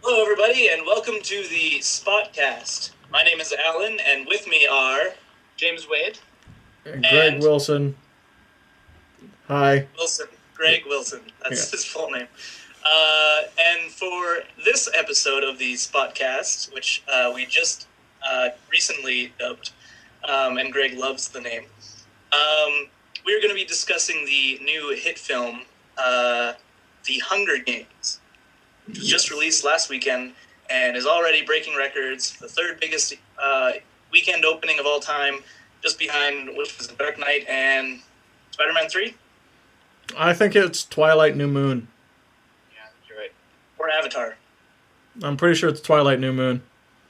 Hello, everybody, and welcome to the Spotcast. My name is Alan, and with me are James Wade. Greg Wilson. Hi. Wilson. Greg Wilson. That's his full name. And for this episode of the Spotcast, which we just recently dubbed, and Greg loves the name, we're going to be discussing the new hit film, The Hunger Games, which was just released last weekend and is already breaking records. The third biggest weekend opening of all time, just behind, which was Dark Knight and Spider-Man 3? I think it's Twilight New Moon. Yeah, you're right. Or Avatar. I'm pretty sure it's Twilight New Moon.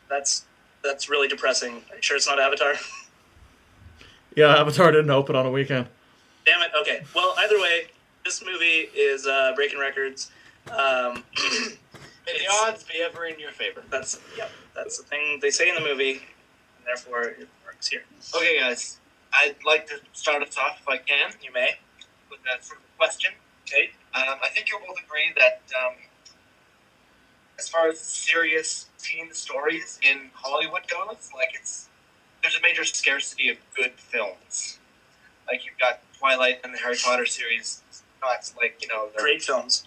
That's really depressing. Are you sure it's not Avatar? Yeah, Avatar didn't open on a weekend. Damn it. Okay. Well, either way, this movie is breaking records. May the odds be ever in your favor. That's the thing they say in the movie, and therefore it works here. Okay, guys. I'd like to start us off, if I can. You may. With that sort of question. Okay. I think you'll both agree that as far as serious teen stories in Hollywood goes, there's a major scarcity of good films. Like, you've got Twilight and the Harry Potter series. Not they're Great films.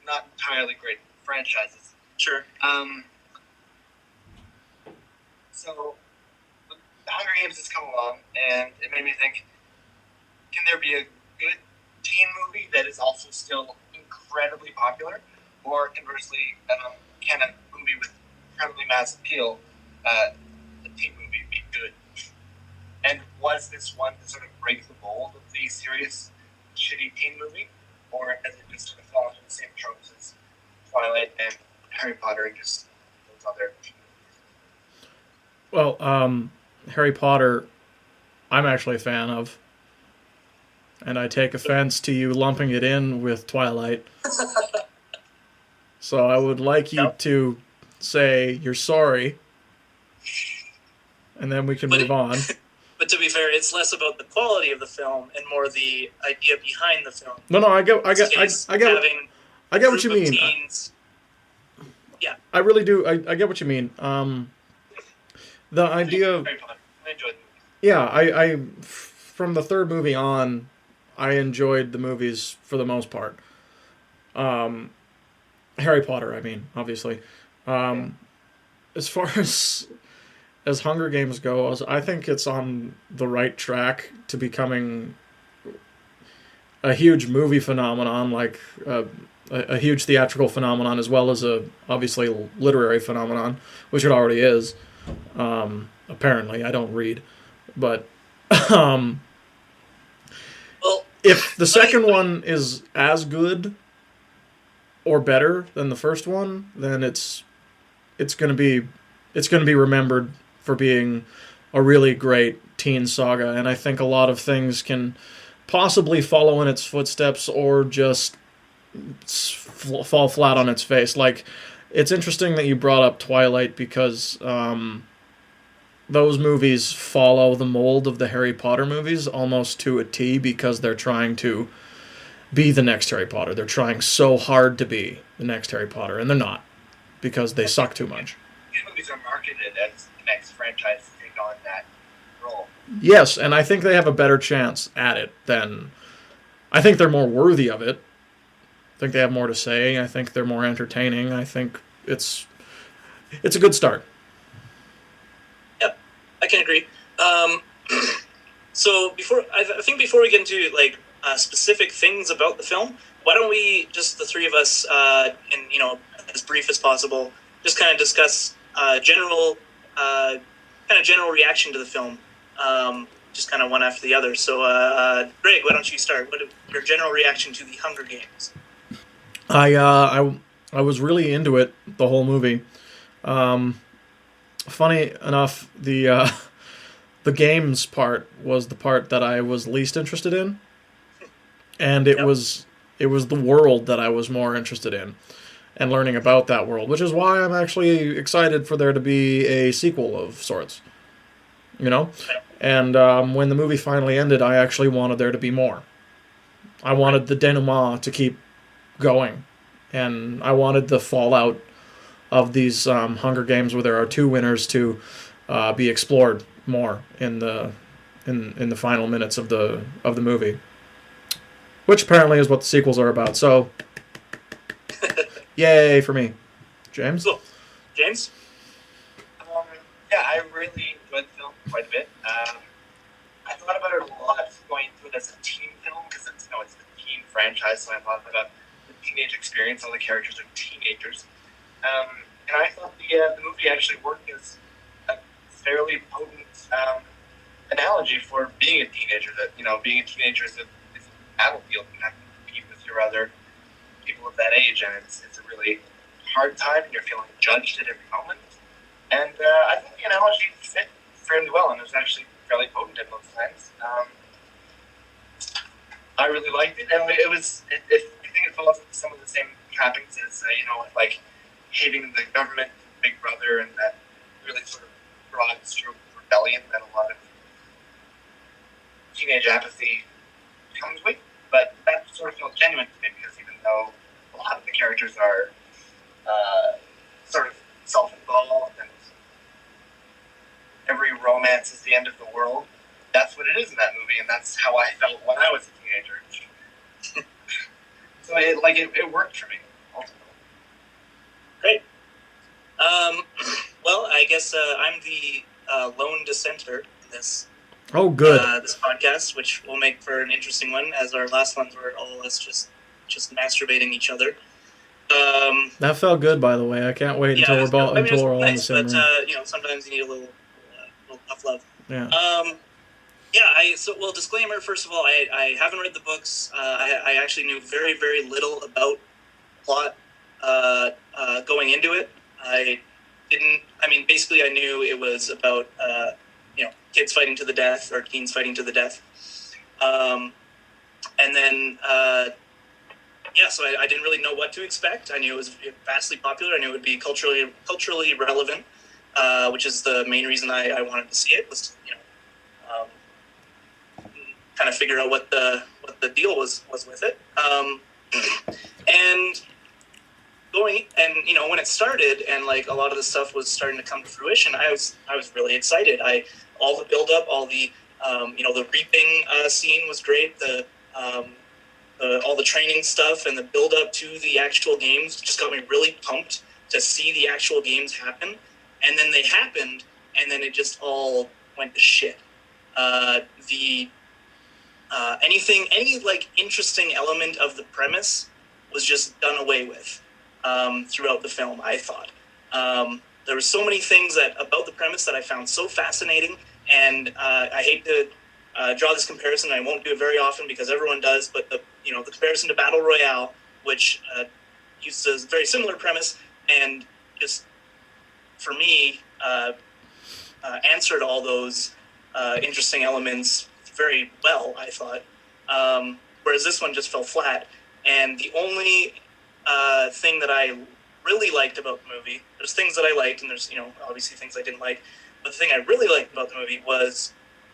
not entirely great franchises. Sure. So the Hunger Games has come along, and it made me think: can there be a good teen movie that is also still incredibly popular, or conversely, can a movie with incredibly mass appeal, a teen movie, be good? And was this one to sort of break the mold of the serious, shitty teen movie? Or has it just sort of fallen into the same tropes as Twilight and Harry Potter and just those other teen movies? Well, Harry Potter, I'm actually a fan of. And I take offense to you lumping it in with Twilight. So I would like you to say you're sorry. And then we can move on. But to be fair, it's less about the quality of the film and more the idea behind the film. No, I get what you mean. Teens, I really do. I get what you mean. The idea of, I enjoyed the movie. yeah, I from the third movie on, I enjoyed the movies for the most part. Harry Potter, I mean, obviously. As far as Hunger Games goes, I think it's on the right track to becoming a huge movie phenomenon, like a huge theatrical phenomenon, as well as a obviously literary phenomenon, which it already is. Apparently, I don't read, but well, if the second one is as good or better than the first one, then it's going to be remembered for being a really great teen saga, and I think a lot of things can possibly follow in its footsteps or just fall flat on its face. Like, it's interesting that you brought up Twilight because those movies follow the mold of the Harry Potter movies almost to a T because they're trying to be the next Harry Potter. They're trying so hard to be the next Harry Potter, and they're not because they suck too much. These movies are marketed as the next franchise to take on that role. Yes, and I think they have a better chance at it than... I think they're more worthy of it. I think they have more to say. I think they're more entertaining. I think it's a good start. Yep, I can agree. So I think before we get into specific things about the film, why don't we just the three of us, in as brief as possible, just kind of discuss general reaction to the film, just kind of one after the other. So, Greg, why don't you start? What your general reaction to the Hunger Games? I was really into it the whole movie. Funny enough, the games part was the part that I was least interested in, and it was the world that I was more interested in, and learning about that world, which is why I'm actually excited for there to be a sequel of sorts. And when the movie finally ended, I actually wanted there to be more. I wanted the denouement to keep going, and I wanted the fallout of these Hunger Games, where there are two winners, to be explored more in the final minutes of the movie, which apparently is what the sequels are about. So, yay for me, James. Cool. James? Yeah, I really enjoyed the film quite a bit. I thought about it a lot going through it as a teen film because it's a teen franchise, so I thought about the teenage experience. All the characters are teenagers, and I thought the movie actually worked as a fairly potent analogy for being a teenager. That being a teenager is a battlefield. You have to compete with your other people of that age, and it's a really hard time, and you're feeling judged at every moment. And I think the analogy fit fairly well, and it was actually fairly potent at both times. I really liked it, and I think it follows some of the same trappings as like hating the government, Big Brother, and that really sort of broad stroke of rebellion that a lot of teenage apathy comes with. But that sort of felt genuine to me because even though a lot of the characters are sort of self-involved and every romance is the end of the world, that's what it is in that movie, and that's how I felt when I was a teenager. So it worked for me ultimately. Great. Well, I guess I'm the lone dissenter in this. Oh, good. This podcast, which will make for an interesting one, as our last ones were all of us just masturbating each other. That felt good, by the way. I can't wait until we're all in the same room. But sometimes you need a little tough love. Yeah. Well, disclaimer. First of all, I haven't read the books. I actually knew very, very little about plot going into it. Basically, I knew it was about kids fighting to the death or teens fighting to the death, and then. So I didn't really know what to expect. I knew it was vastly popular. I knew it would be culturally relevant, which is the main reason I wanted to see it. Was kind of figure out what the deal was with it. And when it started and like a lot of the stuff was starting to come to fruition, I was really excited. All the build up, all the the reaping scene was great. All the training stuff and the build up to the actual games just got me really pumped to see the actual games happen. And then they happened, and then it just all went to shit. Any like interesting element of the premise was just done away with throughout the film, I thought. There were so many things about the premise that I found so fascinating, and I hate to draw this comparison. I won't do it very often because everyone does, but the comparison to Battle Royale, which uses a very similar premise, and just for me answered all those interesting elements very well, I thought. Whereas this one just fell flat. And the only thing that I really liked about the movie, there's things that I liked, and there's obviously things I didn't like, but the thing I really liked about the movie was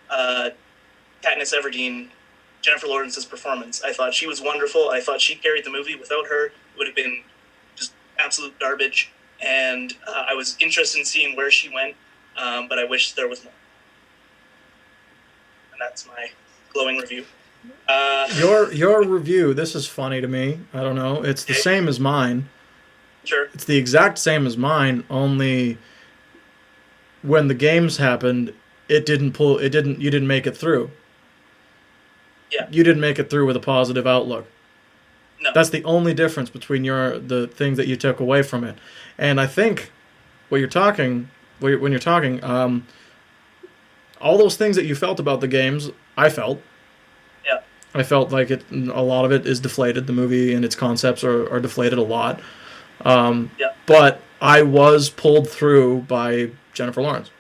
Katniss Everdeen, Jennifer Lawrence's performance. I thought she was wonderful. I thought she carried the movie. Without her, it would have been just absolute garbage. And I was interested in seeing where she went, but I wish there was more. And that's my glowing review. Your review, this is funny to me. I don't know. It's the same as mine. Sure. It's the exact same as mine, only when the games happened, you didn't make it through. Yeah. You didn't make it through with a positive outlook. No. That's the only difference between the things that you took away from it. And I think when you're talking, all those things that you felt about the games, I felt. Yeah. I felt like a lot of it is deflated. The movie and its concepts are deflated a lot. But I was pulled through by Jennifer Lawrence.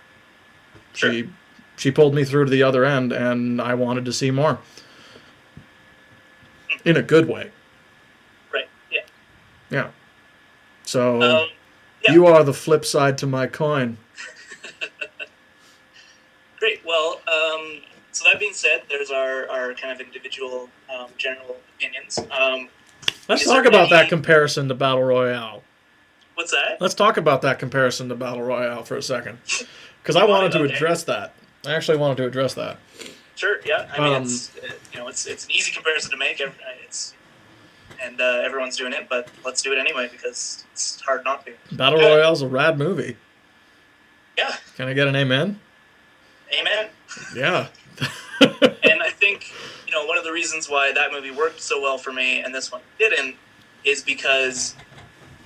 Sure. She pulled me through to the other end, and I wanted to see more. In a good way. Right, yeah. Yeah. So, you are the flip side to my coin. Great. Well, so that being said, there's our kind of individual general opinions. Let's Is talk there about that any- comparison to Battle Royale. What's that? Let's talk about that comparison to Battle Royale for a second. Because I wanted to address that. I actually wanted to address that. Sure, yeah. I mean, it's an easy comparison to make. Everyone's doing it, but let's do it anyway because it's hard not to. Battle Royale's a rad movie. Yeah. Can I get an amen? Amen. Yeah. And I think, one of the reasons why that movie worked so well for me and this one didn't is because,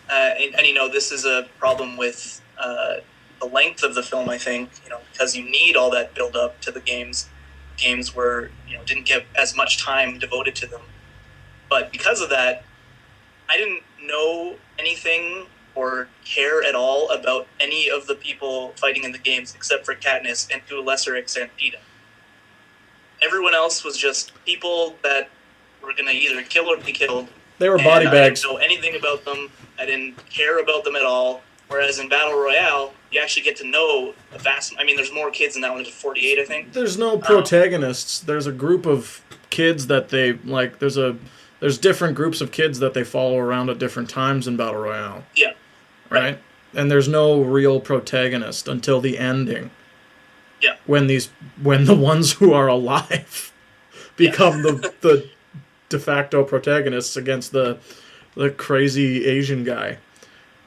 this is a problem with the length of the film, I think, because you need all that build up to the games. Games were, didn't get as much time devoted to them. But because of that, I didn't know anything or care at all about any of the people fighting in the games except for Katniss and to a lesser extent Peeta. Everyone else was just people that were going to either kill or be killed. They were body bags. I didn't know anything about them. I didn't care about them at all. Whereas in Battle Royale, you actually get to know a vast... I mean, there's more kids in that one. There's 48, I think. There's no protagonists. There's a group of kids that they... Like, there's different groups of kids that they follow around at different times in Battle Royale. Yeah. Right? And there's no real protagonist until the ending. Yeah. When the ones who are alive become the de facto protagonists against the crazy Asian guy.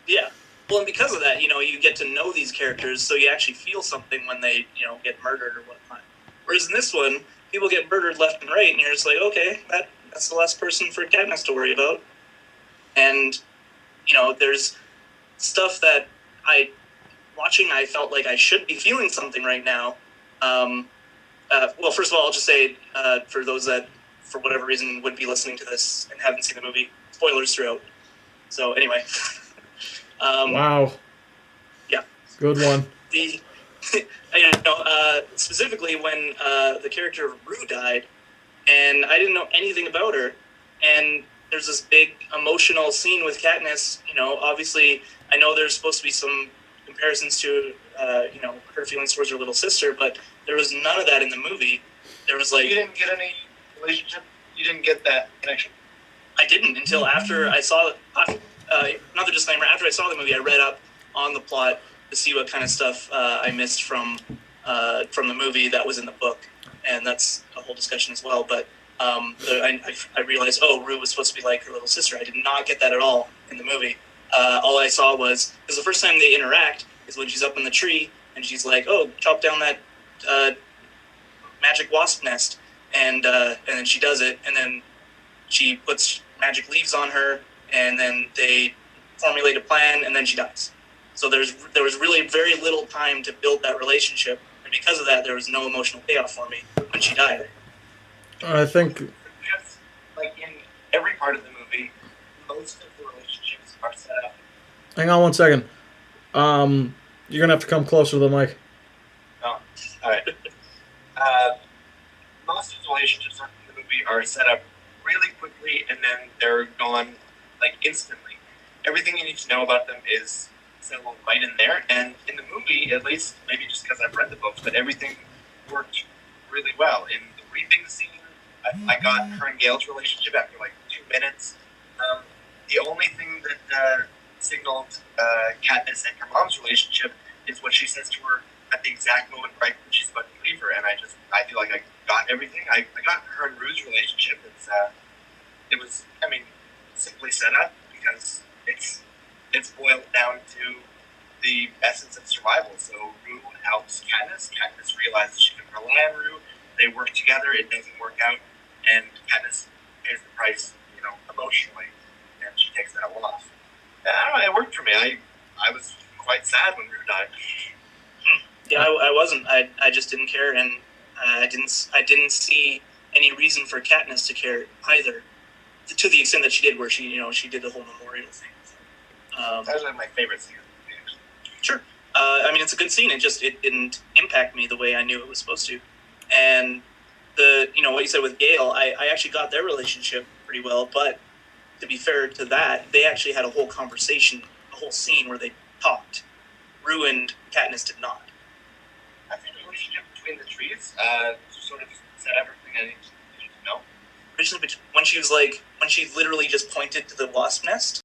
Yeah. Well, and because of that, you get to know these characters, so you actually feel something when they, get murdered or whatnot. Whereas in this one, people get murdered left and right, and you're just like, okay, that's the last person for Katniss to worry about. And, there's stuff that I felt like I should be feeling something right now. Well, first of all, I'll just say, for those that, for whatever reason, would be listening to this and haven't seen the movie, spoilers throughout. So, anyway. Wow. Yeah. Good one. Specifically when the character of Rue died, and I didn't know anything about her, and there's this big emotional scene with Katniss. Obviously, I know there's supposed to be some comparisons to, her feelings towards her little sister, but there was none of that in the movie. There was like... You didn't get any relationship? You didn't get that connection? I didn't until after I saw... another disclaimer, after I saw the movie, I read up on the plot to see what kind of stuff I missed from the movie that was in the book, and that's a whole discussion as well, but I realized, Rue was supposed to be like her little sister. I did not get that at all in the movie. All I saw was, because the first time they interact is when she's up in the tree, and she's like, chop down that magic wasp nest, and then she does it, and then she puts magic leaves on her, and then they formulate a plan, and then she dies. So there was really very little time to build that relationship, and because of that, there was no emotional payoff for me when she died. I think... Yes, like in every part of the movie, most of the relationships are set up. Hang on one second. You're going to have to come closer to the mic. Oh, all right. Most of the relationships in the movie are set up really quickly, and then they're gone like instantly. Everything you need to know about them is settled right in there, and in the movie, at least, maybe just because I've read the books, but everything worked really well. In the reaping scene, I got her and Gail's relationship after like 2 minutes. The only thing that signaled Katniss and her mom's relationship is what she says to her at the exact moment right when she's about to leave her, and I feel like I got everything. I got her and Rue's relationship. It was simply set up because it's boiled down to the essence of survival. So Rue helps Katniss. Katniss realizes she can rely on Rue. They work together. It doesn't work out, and Katniss pays the price, emotionally, and she takes that off. I don't know. It worked for me. I was quite sad when Rue died. Yeah, I wasn't. I just didn't care, and I didn't see any reason for Katniss to care either, to the extent that she did, where she did the whole memorial thing. That was one of my favorite scenes. Sure. It's a good scene. It didn't impact me the way I knew it was supposed to. And what you said with Gale, I actually got their relationship pretty well, but to be fair to that, they actually had a whole conversation, a whole scene where they talked. Rue and Katniss did not. I think the relationship between the trees sort of said everything I needed to know. Originally, when she was like, when she literally just pointed to the wasp nest.